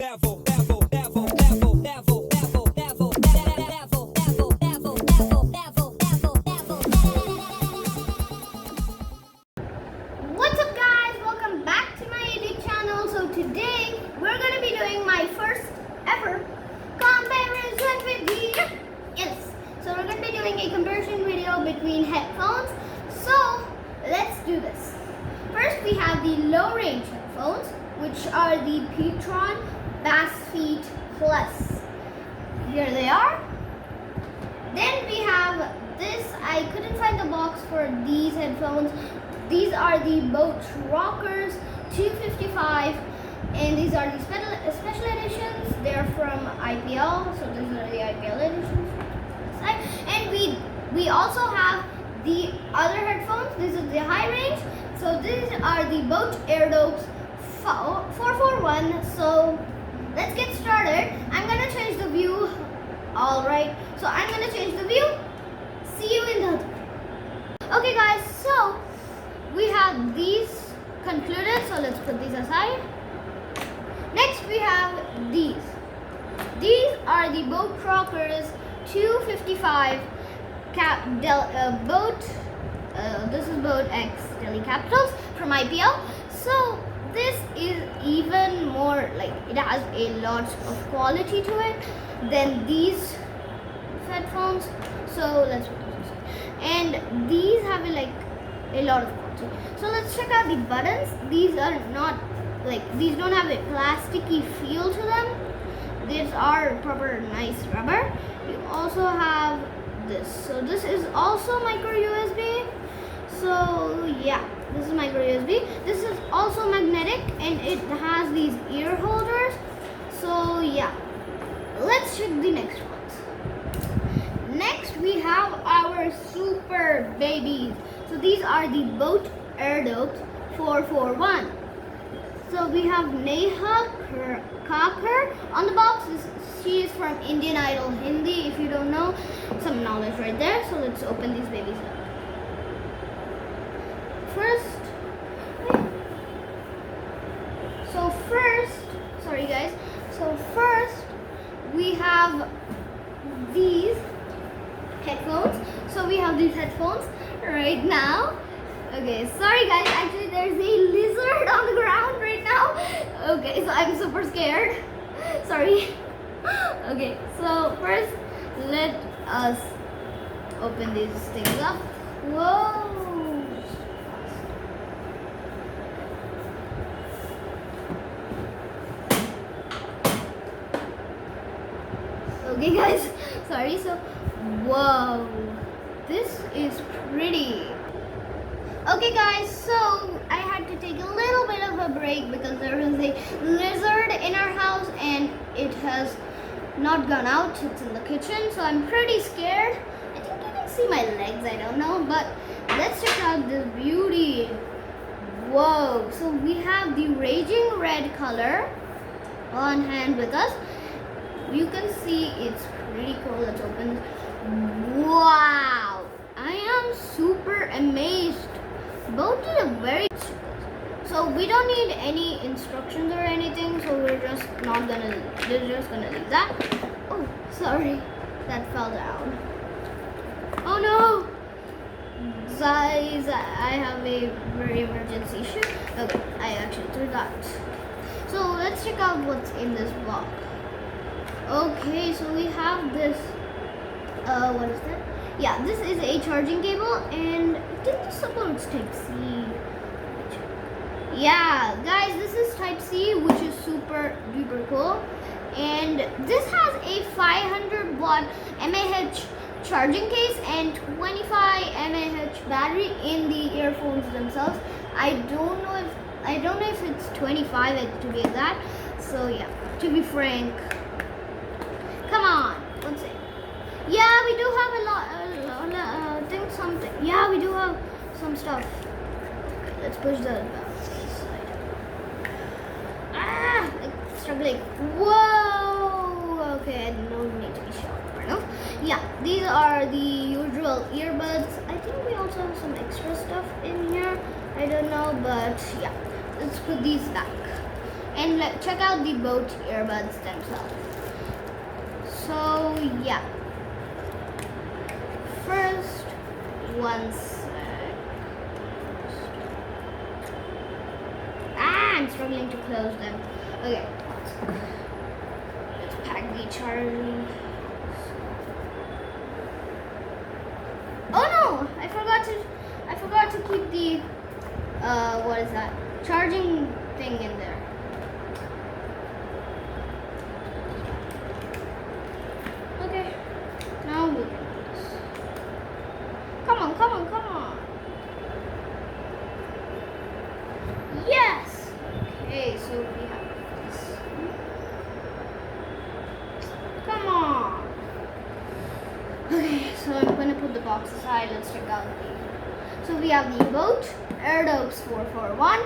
What's up guys, welcome back to my YouTube channel. So today we're going to be doing my first ever comparison video. Yes, so we're going to be doing a comparison video between headphones. So let's do this. First we have the low range headphones, which are the ptron bassfest plus. Here they are. Then we have this. I couldn't find the box for these headphones. These are the rockerz 255, and these are the special editions. They're from IPL, so these are the IPL editions. And we also have the other headphones. This is the high range. So these are the airdopes 441. So let's get started. I'm gonna change the view. All right. So I'm gonna change the view. See you in the other. Okay, guys. So we have these concluded, so let's put these aside. Next we have these. These are the rockerz 255 this is Boat X Delhi Capitals from IPL. So this is even more, like, it has a lot of quality to it than these headphones. So let's put this aside. And these have a lot of quality. So let's check out the buttons. These are not these don't have a plasticky feel to them. These are proper nice rubber. You also have this. So this is also micro USB. So yeah, this is micro USB. This is also magnetic, and it has these ear holders. So yeah, let's check the next ones. Next we have our super babies. So these are the airdopes 441. So we have Neha Kakkar on the box. She is from Indian Idol Hindi. If you don't know, some knowledge right there. So let's open these babies up. Sorry guys. So first we have these headphones. So we have these headphones right now. Okay, sorry guys, actually there's a lizard on the ground right now. Okay, so I'm super scared. Sorry. Okay, so first let us open these things up. Whoa. Okay guys, sorry. So whoa, this is pretty. Okay guys, so I had to take a little bit of a break because there is a lizard in our house and it has not gone out. It's in the kitchen, so I'm pretty scared. I think you can see my legs, I don't know, but let's check out this beauty. Whoa, so we have the raging red color on hand with us. You can see it's pretty cool. Let's open this. Wow, I am super amazed. Both did a very so we don't need any instructions or anything, so we're just gonna leave that. Oh, sorry, that fell down. Oh no, guys, I have a very emergency issue. Okay, I actually threw that. So let's check out what's in this box. Okay, so we have this what is that? Yeah, this is a charging cable, and I think this supports Type-C. Yeah, guys, this is Type-C, which is super duper cool. And this has a 500 watt mAh charging case and 25 mAh battery in the earphones themselves. I don't know if it's 25 to be exact. So yeah, to be frank, come on, let's see. Yeah, we do have a lot. Think something. Yeah, we do have some stuff. Okay, let's push the side. Ah, I'm struggling. Whoa. Okay, I don't need to be shocked right now. Yeah, these are the usual earbuds. I think we also have some extra stuff in here. I don't know, but yeah, let's put these back. and check out the boat earbuds themselves. So yeah, first one sec. I'm struggling to close them. Okay, let's pack the charging. Oh no, I forgot to keep the what is that, charging thing in there. Okay, now we can do this. Come on, come on, come on. Yes. Okay, so we have this. Come on. Okay, so I'm gonna put the box aside. Let's check out the. So we have the boat airdopes 441.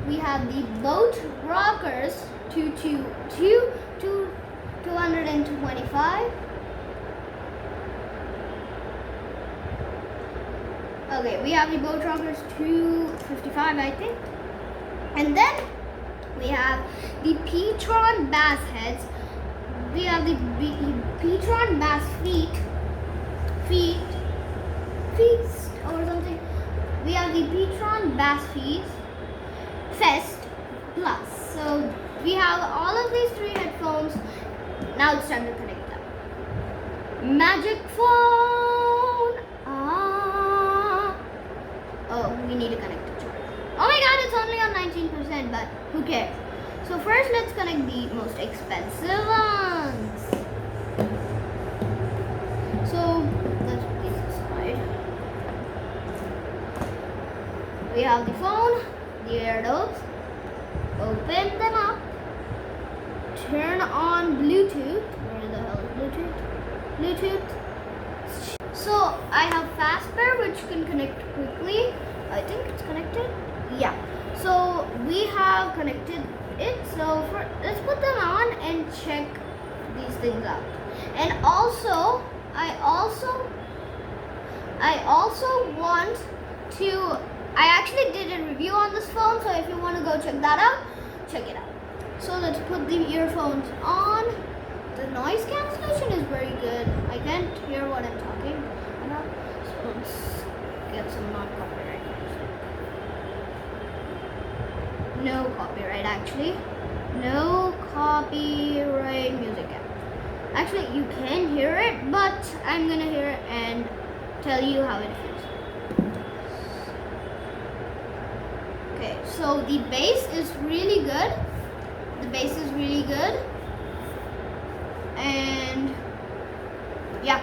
We have the boat rockerz 225. Okay, we have the boat rockerz 255, I think. And then we have the ptron bass heads. We have the ptron bass feast or something. We have the ptron bass fest plus. So we have all of these three headphones. Now it's time to connect them. Magic phone. Oh, we need to connect the charger. Oh my god, it's only on 19%, but who cares? So first, let's connect the most expensive ones. So let's put these aside. We have the phone, the airdopes. Open them up. Turn on Bluetooth. Where the hell is Bluetooth? Bluetooth. So I have fastpair, which can connect quickly. I think it's connected. Yeah. So we have connected it. So let's put them on and check these things out. And also, I want to. I actually did a review on this phone, so if you want to go check that out, check it out. So let's put the earphones on. The noise cancellation is very good. I can't hear what I'm talking about. So let's get some non-copyright music. No copyright, actually. No copyright music. Actually, you can hear it, but I'm gonna hear it and tell you how it feels. Okay, so the bass is really good. The bass is really good. And yeah,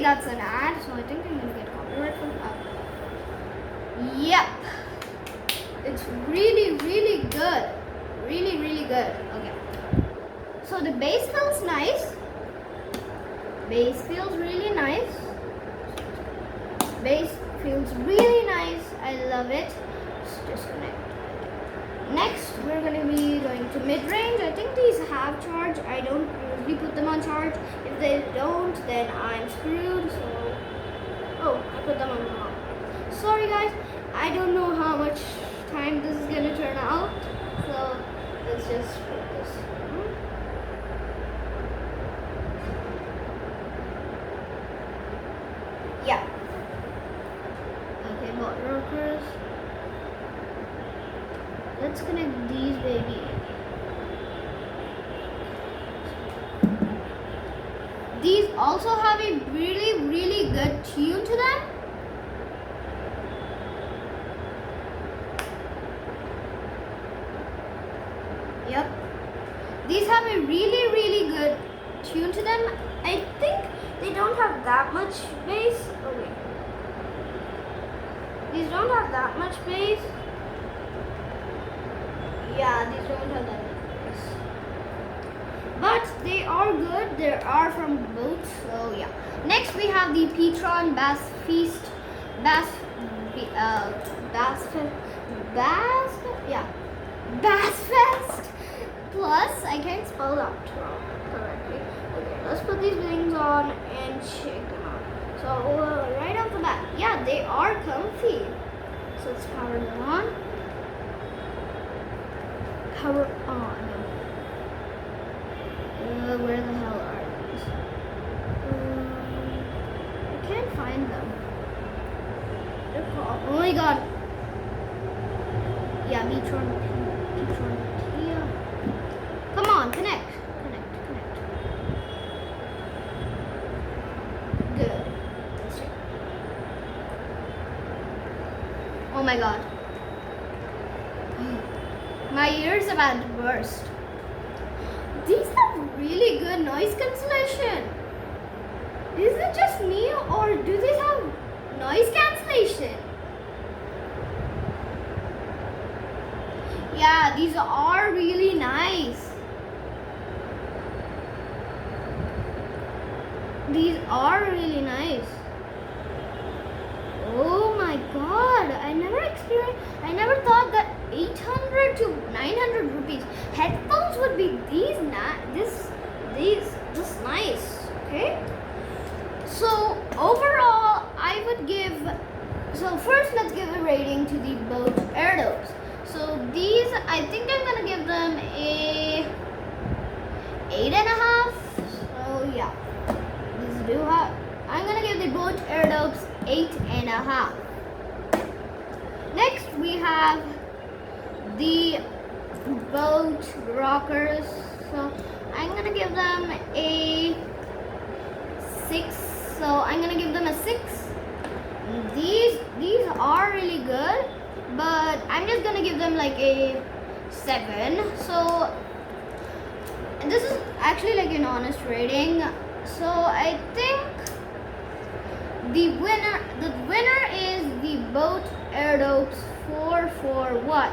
that's an ad, so I think I'm gonna get copyright from that. Yep. It's really, really good. Really, really good. Okay. So the bass feels nice. Bass feels really nice. Bass feels really nice. I love it. Let's disconnect. Next, we're going to be going to mid-range. I think these have charge. I don't usually put them on charge. If they don't, then I'm screwed. So, oh, I put them on now. Sorry guys, I don't know how much time this is going to turn out. So, let's just put this. Yeah. Okay, bought rockerz. Let's connect these baby. These also have a really, really good tune to them. Yep. These have a really, really good tune to them. I think they don't have that much bass. Okay. These don't have that much bass. Yeah, these don't have that much bass. But they are good. They are from both. So yeah. Next we have the ptron bass bassfest plus. I can't spell that correctly. Okay, let's put these things on and check them out. So right off the bat, yeah, they are comfy. So let's power them on. power on. Where the hell are these? I can't find them. Oh my god. Yeah, ptron. Yeah. Come on, connect. Good. Oh my god. My ears about to burst. These have really good noise cancellation. Is it just me or do they have noise cancellation? Yeah, these are really nice. These are really nice. Oh my god, I never thought that 800 to 900 rupees headphones would be this nice. Okay, so overall I would give, so first let's give a rating to the both airdopes. So these, I think I'm gonna give them a 8.5. So yeah, I'm gonna give the both airdopes 8.5. Next we have the boat rockerz. So I'm gonna give them a 6. So I'm gonna give them a 6. These are really good, but I'm just gonna give them like a 7. So this is actually like an honest rating. So I think the winner is the boat airdopes 441.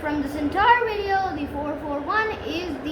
From this entire video, the 441 is the